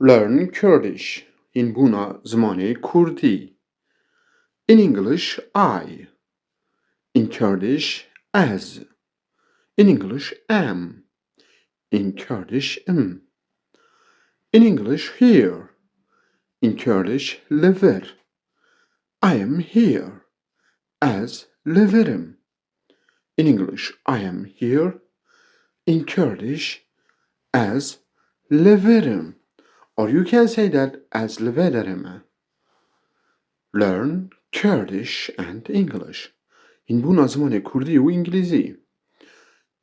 Learn Kurdish. Hînbuna Zimanê Îngilîzî. In English, I. In Kurdish, as. In English, am. In Kurdish, im. In English, here. In Kurdish, lever. I am here. As leverim. In English, I am here. In Kurdish, as leverim. Or you can say that as levederim. Learn Kurdish and English. Hînbuna Zimanê Kurdî û Îngilîzî.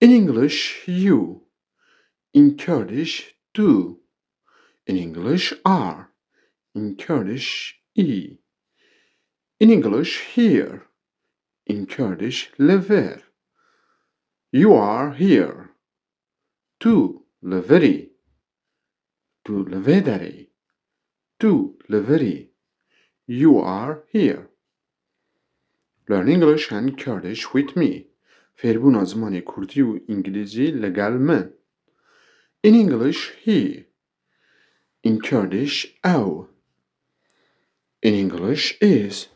In English, you. In Kurdish, do. In English, are. In Kurdish, e. In English, here. In Kurdish, lever. You are here. Tu leveri. Tu levederi. Tu leveri. You are here. Learn English and Kurdish with me. فێربوونا زمانی کوردی و ئینگلیزی لەگەڵ من. In English, he. In Kurdish, ئەو. In English, is.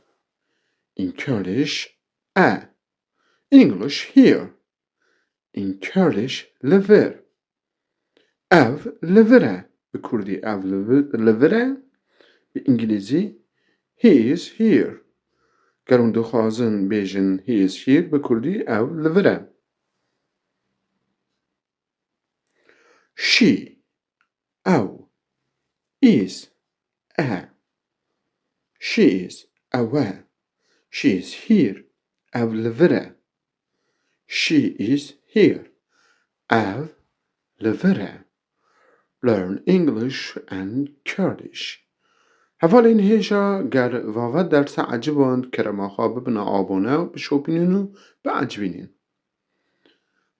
In Kurdish, ئە. In English, here. In Kurdish, lever. ئەو leverە. به کوردی ئەو leverە. به ئینگلیزی he is here. گەرون دخوازن بێژن he is here به کوردی ئەو leverە. She. ئەو. is. ئە. She is. ئەوە. She is here. ئەو leverە. She is here. ئەو leverە. Learn English and Kurdish. هەڤالین هێژە گەر ڤاڤە دەرسە عەجبۆند کەرەماخوا ببنە ئابۆنە و بشۆپینین و بەعەجبینین.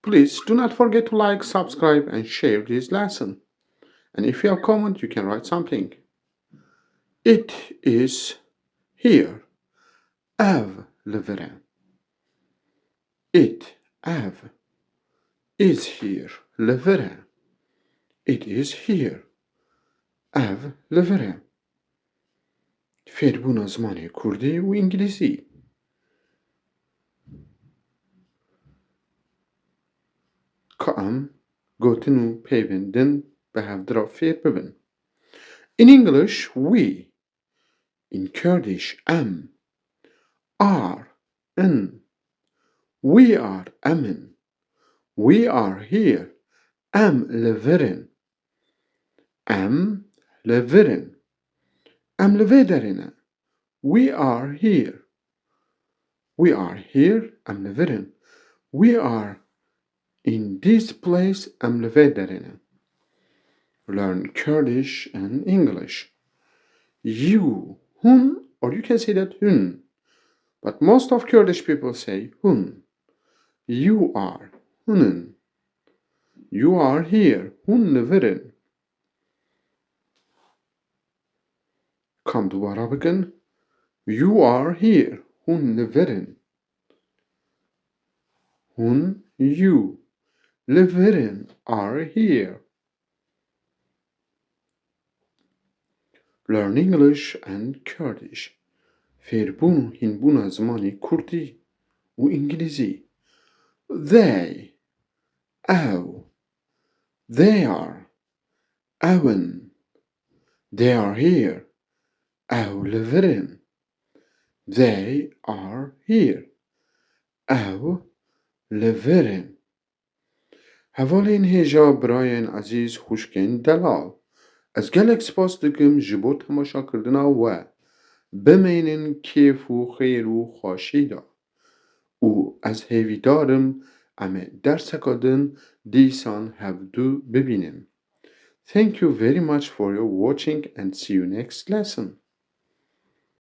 Please do not forget to like, subscribe and share this lesson. And if you have comment, you can write something. It is here. ئەو leverە. It, ئەو. is here. leverە. It is here. ئەو leverە. فێربوونا زمانی کوردی و ئینگلیزی. کە ئەم گوتن و پەیوەندن بە هەڤدرا فێر ببن. In English, we. In Kurdish, am. Are, in. We are, amin. We are here. Am leverin. Am leverin. Am levederine. We are here. We are here. Am leverin. We are in this place. Am levederine. Learn Kurdish and English. You, hun, or you can say that hun. But most of Kurdish people say hun. You are, hunin. You are here. Hun leverin. Come دوباره بگن. You are here. Hun leverin. Hun, you. Leverin are here. Learn English and Kurdish. فێربوون هîنبونا زمانی کوردی و ئینگلیزی. They. ئەو. They are. ئەون. They are here. ئەو leverin. They are here. ئەو leverin. هەڤالین هێژە برایان عەزیز خوشکین دەلاو. Ez gelek spas dikim ji bo temaşakirina we. Bimênin kêf û xêr û xweşî da. û ez hêvîdarim em ê derseka din dîsan hevdû bibînin. Thank you very much for your watching and see you next lesson.